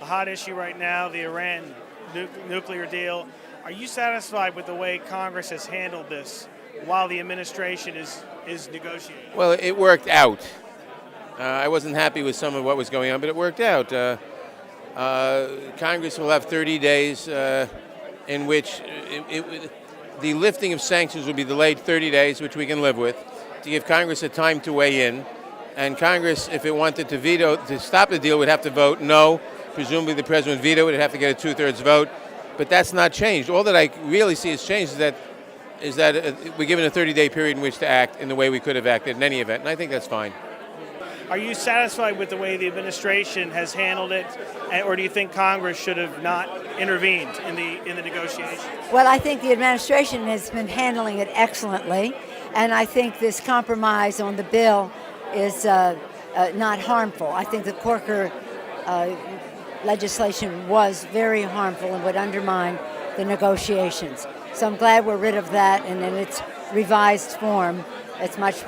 hot issue right now, the Iran nuclear deal. Are you satisfied with the way Congress has handled this while the administration is negotiating? Well, it worked out. I wasn't happy with some of what was going on, but it worked out. Congress will have 30 days in which the lifting of sanctions will be delayed 30 days, which we can live with, to give Congress a time to weigh in. And Congress, if it wanted to stop the deal, would have to vote no. Presumably the president would veto it. It'd have to get a 2/3 vote. But that's not changed. All that I really see has changed is that we're given a 30-day period in which to act in the way we could have acted in any event. And I think that's fine. Are you satisfied with the way the administration has handled it, or do you think Congress should have not intervened in the negotiations? Well, I think the administration has been handling it excellently, and I think this compromise on the bill is not harmful. I think the Corker legislation was very harmful and would undermine the negotiations. So I'm glad we're rid of that, and in its revised form, it's much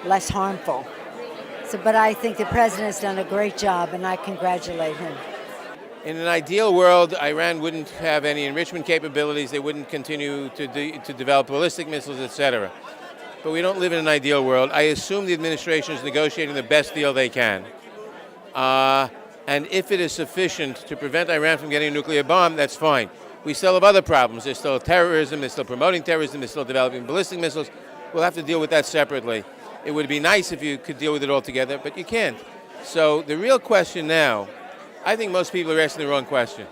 less harmful. But I think the president's done a great job, and I congratulate him. In an ideal world, Iran wouldn't have any enrichment capabilities. They wouldn't continue to develop ballistic missiles, etc. But we don't live in an ideal world. I assume the administration is negotiating the best deal they can. And if it is sufficient to prevent Iran from getting a nuclear bomb, that's fine. We still have other problems. There's still terrorism. They're still promoting terrorism. They're still developing ballistic missiles. We'll have to deal with that separately. It would be nice if you could deal with it all together, but you can't. So the real question now, I think most people are asking the wrong question.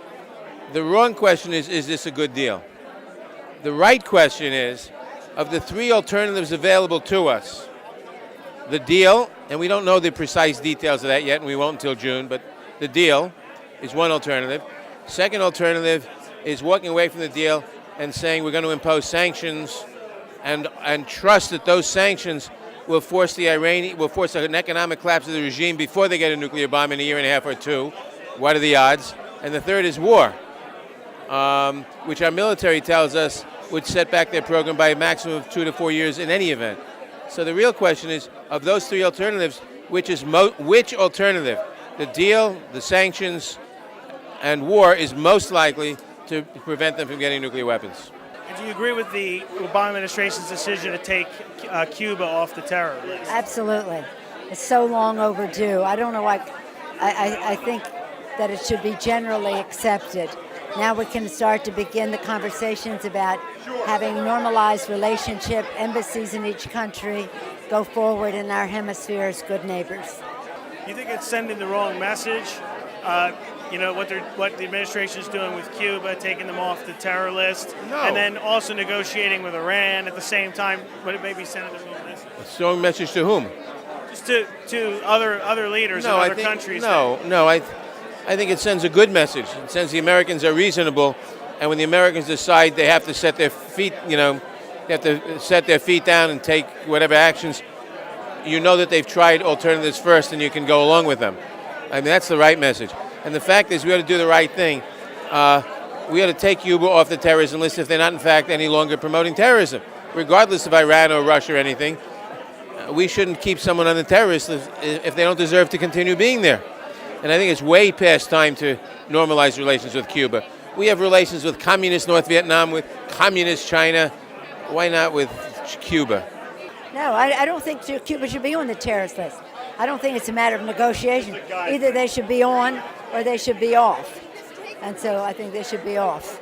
The wrong question is this a good deal? The right question is, of the three alternatives available to us, the deal, and we don't know the precise details of that yet, and we won't until June, but the deal is one alternative. Second alternative is walking away from the deal and saying we're going to impose sanctions and trust that those sanctions will force an economic collapse of the regime before they get a nuclear bomb in a year and a half or two. What are the odds? And the third is war, which our military tells us would set back their program by a maximum of 2 to 4 years in any event. So the real question is, of those three alternatives, which alternative, the deal, the sanctions, and war, is most likely to prevent them from getting nuclear weapons? Do you agree with the Obama administration's decision to take Cuba off the terror list? Absolutely. It's so long overdue. I don't know why. I think that it should be generally accepted. Now we can start to begin the conversations about having normalized relationship, embassies in each country, go forward in our hemisphere as good neighbors. You think it's sending the wrong message? What the administration is doing with Cuba, taking them off the terror list, No. And then also negotiating with Iran at the same time. Would it maybe send the wrong message? A strong message to whom? Just to other leaders in other countries. I think it sends a good message. It sends the Americans are reasonable, and when the Americans decide they have to set their feet, down and take whatever actions, you know that they've tried alternatives first, and you can go along with them. I mean, that's the right message. And the fact is, we ought to do the right thing. We ought to take Cuba off the terrorism list if they're not, in fact, any longer promoting terrorism, regardless of Iran or Russia or anything. We shouldn't keep someone on the terrorist list if they don't deserve to continue being there. And I think it's way past time to normalize relations with Cuba. We have relations with communist North Vietnam, with communist China. Why not with Cuba? No, I don't think Cuba should be on the terrorist list. I don't think it's a matter of negotiation. Either they should be on or they should be off. And so I think they should be off.